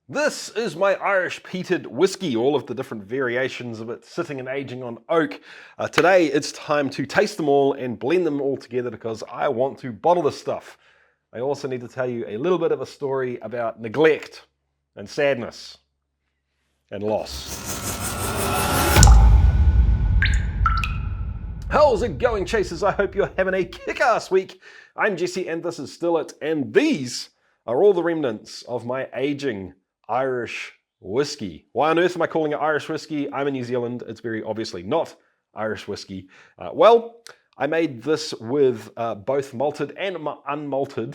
This is my Irish Peated whiskey, all of the different variations of it sitting and aging on oak. Today it's time to taste them all and blend them all together because I want to bottle this stuff. I also need to tell you a little bit of a story about neglect and sadness and loss. How's it going, chasers? I hope you're having a kick-ass week. I'm Jesse and this is Still It, and these are all the remnants of my aging Irish whiskey. Why on earth am I calling it Irish whiskey? I'm in New Zealand. It's very obviously not Irish whiskey. Well, I made this with both malted and unmalted,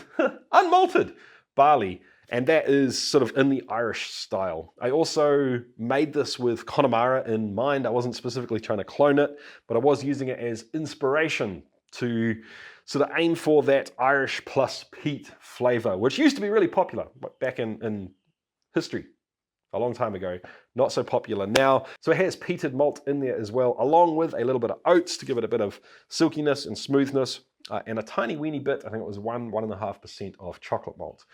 unmalted barley, and that is sort of in the Irish style. I also made this with Connemara in mind. I wasn't specifically trying to clone it, but I was using it as inspiration to sort of aim for that Irish plus peat flavor, which used to be really popular back in history, a long time ago. Not so popular now. So it has peated malt in there as well, along with a little bit of oats to give it a bit of silkiness and smoothness, and a tiny weeny bit, I think it was 1.5% of chocolate malt.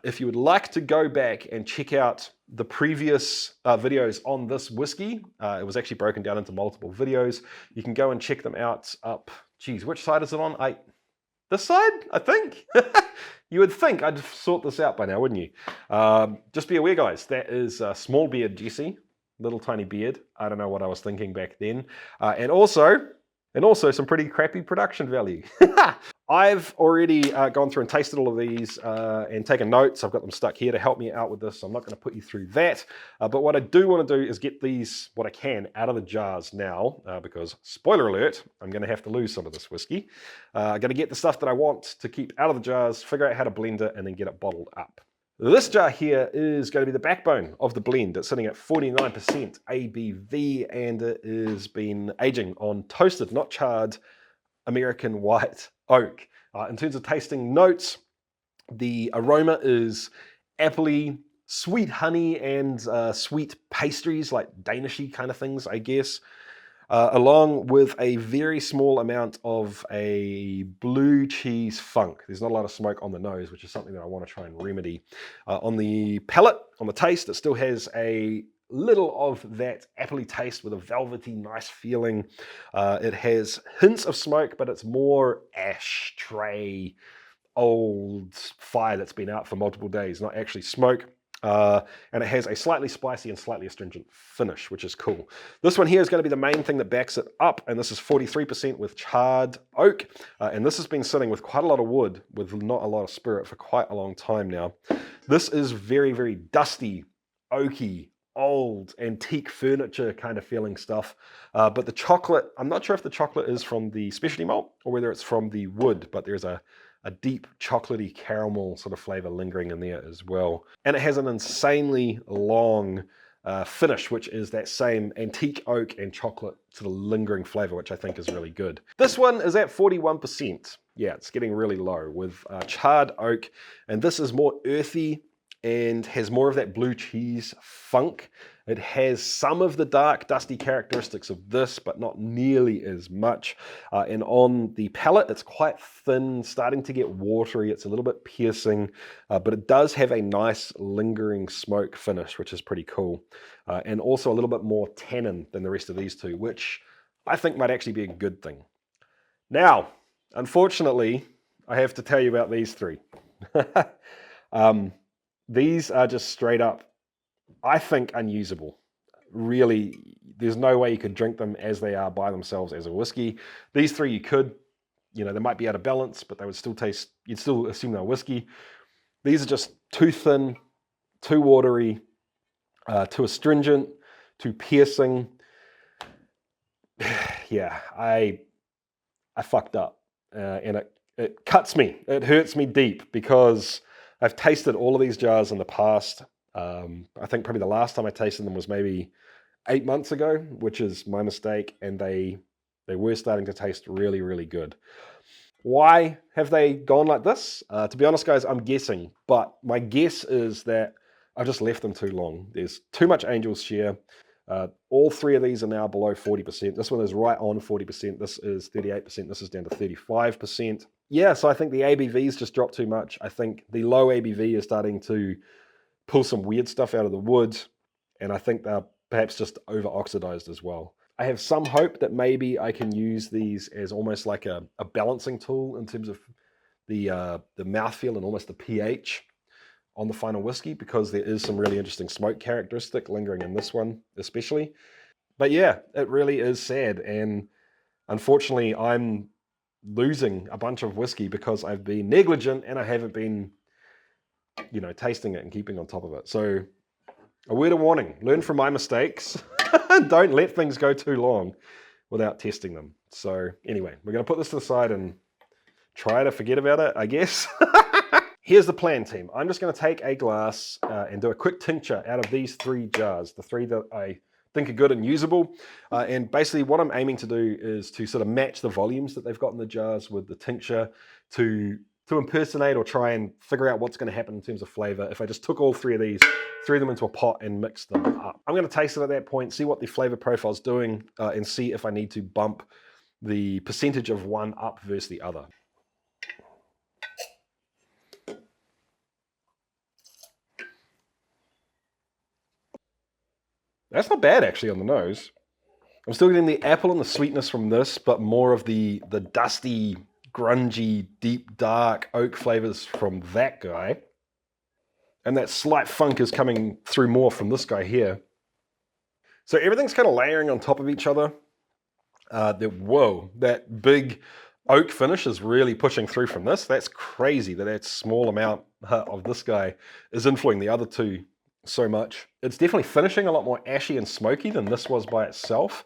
If you would like to go back and check out the previous videos on this whiskey, it was actually broken down into multiple videos. You can go and check them out up, geez, which side is it on? This side, I think? You would think I'd sort this out by now, wouldn't you? Just be aware, guys, that is small beard Jesse, little tiny beard. I don't know what I was thinking back then. And also some pretty crappy production value. I've already gone through and tasted all of these and taken notes. I've got them stuck here to help me out with this, so I'm not going to put you through that. But what I do want to do is get these, what I can, out of the jars now, because, spoiler alert, I'm going to have to lose some of this whiskey. I'm going to get the stuff that I want to keep out of the jars, figure out how to blend it, and then get it bottled up. This jar here is going to be the backbone of the blend. It's sitting at 49% ABV, and it has been aging on toasted, not charred, American white oak. In terms of tasting notes, the aroma is appley, sweet honey, and sweet pastries, like Danishy kind of things, I guess, along with a very small amount of a blue cheese funk. There's not a lot of smoke on the nose, which is something that I want to try and remedy. On the palate, on the taste, it still has a little of that appley taste with a velvety, nice feeling. It has hints of smoke, but it's more ashtray, old fire that's been out for multiple days, not actually smoke. And it has a slightly spicy and slightly astringent finish, which is cool. This one here is going to be the main thing that backs it up, and this is 43% with charred oak. And this has been sitting with quite a lot of wood, with not a lot of spirit for quite a long time now. This is very, very dusty, oaky, old antique furniture kind of feeling stuff, but the chocolate, I'm not sure if the chocolate is from the specialty malt or whether it's from the wood, but there's a deep chocolatey caramel sort of flavor lingering in there as well. And it has an insanely long finish, which is that same antique oak and chocolate sort of lingering flavor, which I think is really good. This one is at 41%. Yeah, it's getting really low with charred oak, and this is more earthy and has more of that blue cheese funk. It has some of the dark, dusty characteristics of this, but not nearly as much. And on the palate, it's quite thin, starting to get watery. It's a little bit piercing, but it does have a nice lingering smoke finish, which is pretty cool. And also a little bit more tannin than the rest of these two, which I think might actually be a good thing. Now, unfortunately, I have to tell you about these three. These are just straight up, I think, unusable. Really, there's no way you could drink them as they are by themselves as a whiskey. These three you could, you know, they might be out of balance, but they would still taste, you'd still assume they're whiskey. These are just too thin, too watery, too astringent, too piercing. Yeah, I fucked up, and it cuts me. It hurts me deep because I've tasted all of these jars in the past. I think probably the last time I tasted them was maybe 8 months ago, which is my mistake, and they were starting to taste really, really good. Why have they gone like this? To be honest, guys, I'm guessing, but my guess is that I've just left them too long. There's too much Angel's Share. All three of these are now below 40%. This one is right on 40%. This is 38%. This is down to 35%. Yeah, so I think the ABVs just dropped too much. I think the low ABV is starting to pull some weird stuff out of the wood, and I think they're perhaps just over-oxidized as well. I have some hope that maybe I can use these as almost like a balancing tool in terms of the mouthfeel and almost the pH on the final whiskey, because there is some really interesting smoke characteristic lingering in this one especially. But yeah, it really is sad, and unfortunately I'm losing a bunch of whiskey because I've been negligent and I haven't been, you know, tasting it and keeping on top of it. So a word of warning, learn from my mistakes. Don't let things go too long without testing them. So anyway, we're going to put this to the side and try to forget about it, I guess. Here's the plan, team. I'm just going to take a glass and do a quick tincture out of these 3 jars, the 3 that I think are good and usable. And basically what I'm aiming to do is to sort of match the volumes that they've got in the jars with the tincture to impersonate or try and figure out what's going to happen in terms of flavor if I just took all 3 of these, threw them into a pot and mixed them up. I'm going to taste it at that point, see what the flavor profile is doing, and see if I need to bump the percentage of one up versus the other. That's not bad actually on the nose. I'm still getting the apple and the sweetness from this, but more of the dusty, grungy, deep, dark oak flavors from that guy. And that slight funk is coming through more from this guy here. So everything's kind of layering on top of each other. Whoa, that big oak finish is really pushing through from this. That's crazy that small amount of this guy is influencing the other 2 so much. It's definitely finishing a lot more ashy and smoky than this was by itself.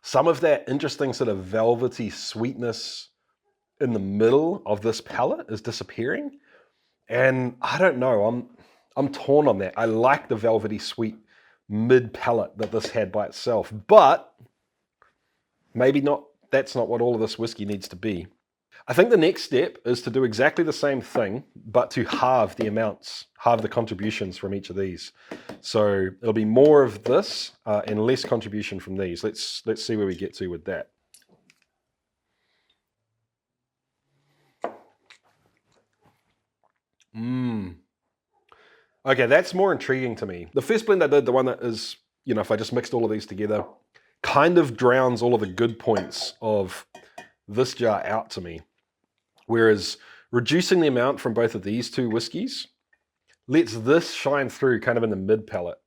Some of that interesting sort of velvety sweetness in the middle of this palate is disappearing. And I don't know, I'm torn on that. I like the velvety sweet mid palate that this had by itself, but maybe not. That's not what all of this whiskey needs to be. I think the next step is to do exactly the same thing, but to halve the amounts, halve the contributions from each of these. So it'll be more of this and less contribution from these. Let's see where we get to with that. Okay, that's more intriguing to me. The first blend I did, the one that is, you know, if I just mixed all of these together, kind of drowns all of the good points of this jar out to me. Whereas reducing the amount from both of these 2 whiskeys lets this shine through kind of in the mid palate.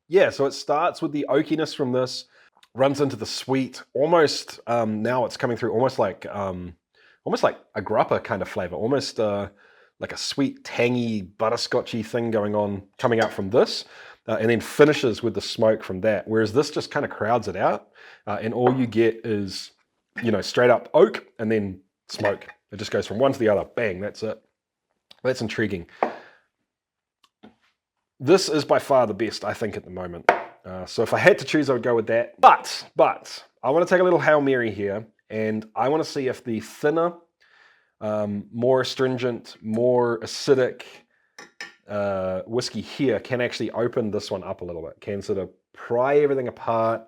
Yeah, so it starts with the oakiness from this, runs into the sweet, almost, now it's coming through almost like a grappa kind of flavor, almost like a sweet, tangy, butterscotchy thing going on, coming out from this, and then finishes with the smoke from that. Whereas this just kind of crowds it out, and all you get is, you know, straight up oak and then smoke. It just goes from one to the other. Bang, that's it. That's intriguing. This is by far the best, I think, at the moment. So if I had to choose, I would go with that. But I want to take a little Hail Mary here, and I want to see if the thinner, more astringent, more acidic whiskey here can actually open this one up a little bit, can sort of pry everything apart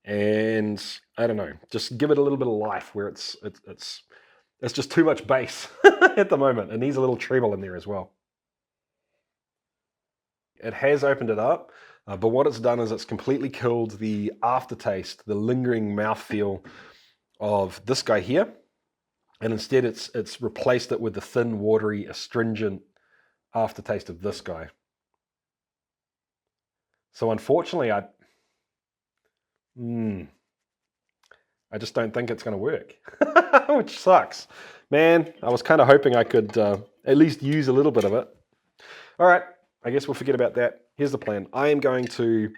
and, I don't know, just give it a little bit of life where it's just too much bass at the moment. It needs a little treble in there as well. It has opened it up, but what it's done is it's completely killed the aftertaste, the lingering mouthfeel of this guy here. And instead it's replaced it with the thin, watery, astringent aftertaste of this guy. So unfortunately, I just don't think it's going to work, which sucks. Man, I was kind of hoping I could at least use a little bit of it. All right, I guess we'll forget about that. Here's the plan. I am going to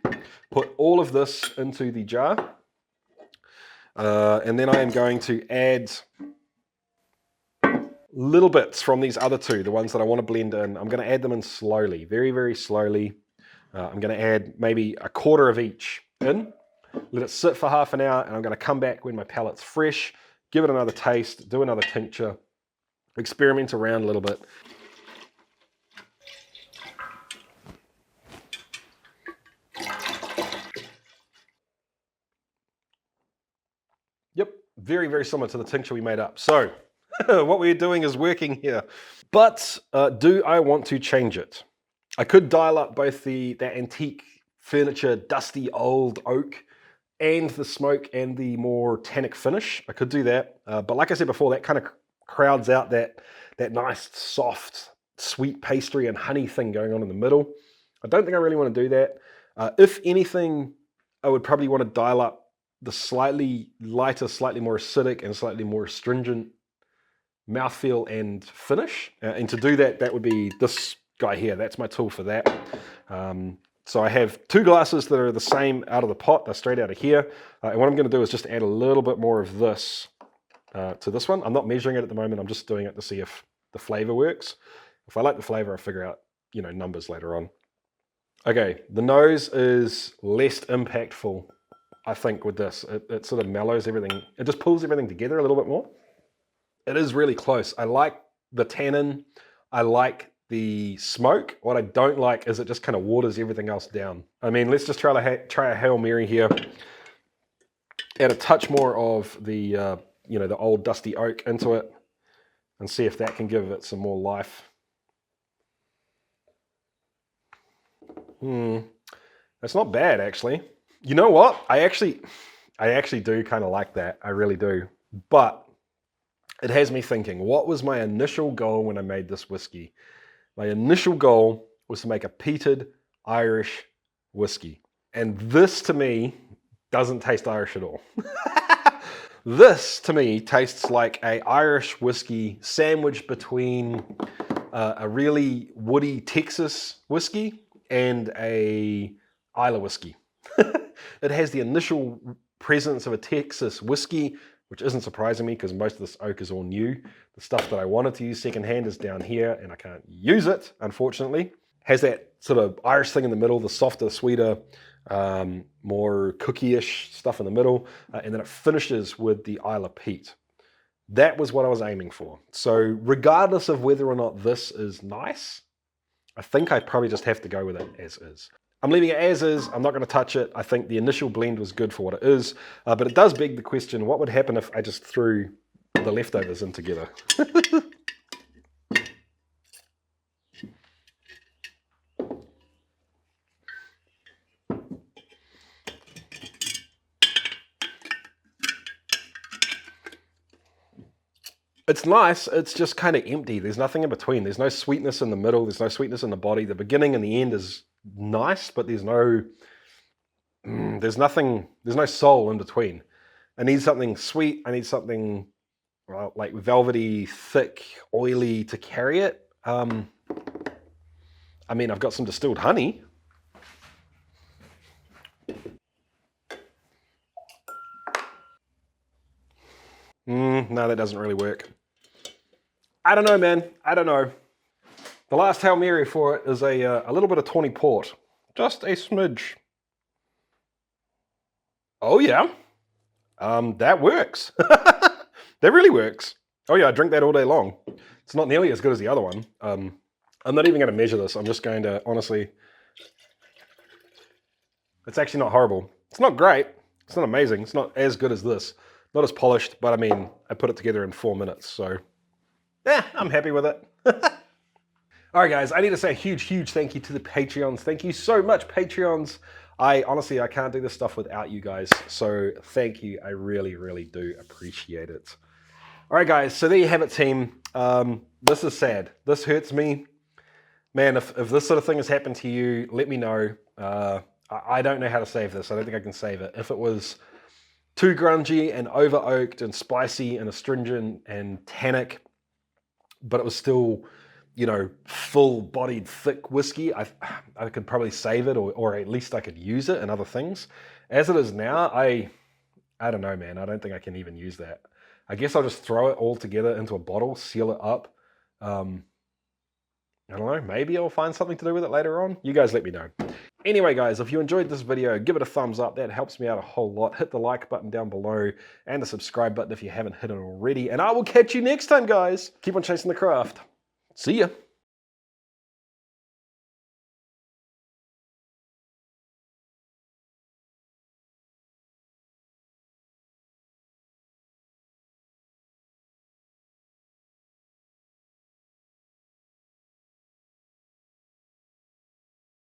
put all of this into the jar, and then I am going to add little bits from these other 2, the ones that I want to blend in. I'm going to add them in slowly, very, very slowly. I'm going to add maybe a quarter of each in, let it sit for half an hour, and I'm going to come back when my palate's fresh, give it another taste, do another tincture, experiment around a little bit. Yep, very, very similar to the tincture we made up. So what we're doing is working here. But do I want to change it? I could dial up both that antique furniture, dusty old oak, and the smoke and the more tannic finish. I could do that. But like I said before, that kind of crowds out that nice, soft, sweet pastry and honey thing going on in the middle. I don't think I really want to do that. If anything, I would probably want to dial up the slightly lighter, slightly more acidic, and slightly more astringent mouthfeel and finish. And to do that, that would be this guy here. That's my tool for that. So I have 2 glasses that are the same out of the pot. They're straight out of here. And what I'm going to do is just add a little bit more of this to this one. I'm not measuring it at the moment. I'm just doing it to see if the flavor works. If I like the flavor, I'll figure out, numbers later on. Okay, the nose is less impactful, I think, with this. It sort of mellows everything. It just pulls everything together a little bit more. It is really close. I like the tannin. I like the smoke. What I don't like is it just kind of waters everything else down. I mean, let's just try a Hail Mary here. Add a touch more of the, the old dusty oak into it and see if that can give it some more life. That's not bad, actually. You know what? I actually do kind of like that. I really do. But it has me thinking, what was my initial goal when I made this whiskey? My initial goal was to make a peated Irish whiskey. And this, to me, doesn't taste Irish at all. This, to me, tastes like an Irish whiskey sandwiched between a really woody Texas whiskey and a Islay whiskey. It has the initial presence of a Texas whiskey, which isn't surprising me because most of this oak is all new. The stuff that I wanted to use secondhand is down here and I can't use it, unfortunately. Has that sort of Irish thing in the middle, the softer, sweeter, more cookie-ish stuff in the middle, and then it finishes with the Islay peat. That was what I was aiming for. So regardless of whether or not this is nice, I think I probably just have to go with it as is. I'm leaving it as is. I'm not going to touch it. I think the initial blend was good for what it is, but it does beg the question, what would happen if I just threw the leftovers in together? It's nice, it's just kind of empty. There's nothing in between. There's no sweetness in the middle. There's no sweetness in the body. The beginning and the end is nice, but there's no soul in between. I need something sweet. I need something like velvety, thick, oily to carry it. I mean, I've got some distilled honey. No, that doesn't really work. I don't know, man. I don't know. The last Hail Mary for it is a little bit of tawny port. Just a smidge. Oh, yeah. That works. That really works. Oh, yeah, I drink that all day long. It's not nearly as good as the other one. I'm not even going to measure this. I'm just going to, honestly... It's actually not horrible. It's not great. It's not amazing. It's not as good as this. Not as polished, but I mean, I put it together in 4 minutes, so... Yeah, I'm happy with it. All right, guys, I need to say a huge thank you to the Patreons. Thank you so much, Patreons. Honestly, I can't do this stuff without you guys, so thank you. I really do appreciate it. All right, guys, so there you have it, team. This is sad. This hurts me. Man, if this sort of thing has happened to you, let me know. I don't know how to save this. I don't think I can save it. If it was too grungy and over-oaked and spicy and astringent and tannic, but it was still, full-bodied, thick whiskey, I could probably save it, or at least I could use it in other things. As it is now, I don't know, man. I don't think I can even use that. I guess I'll just throw it all together into a bottle, seal it up. I don't know. Maybe I'll find something to do with it later on. You guys let me know. Anyway, guys, if you enjoyed this video, give it a thumbs up. That helps me out a whole lot. Hit the like button down below and the subscribe button if you haven't hit it already. And I will catch you next time, guys. Keep on chasing the craft. See ya.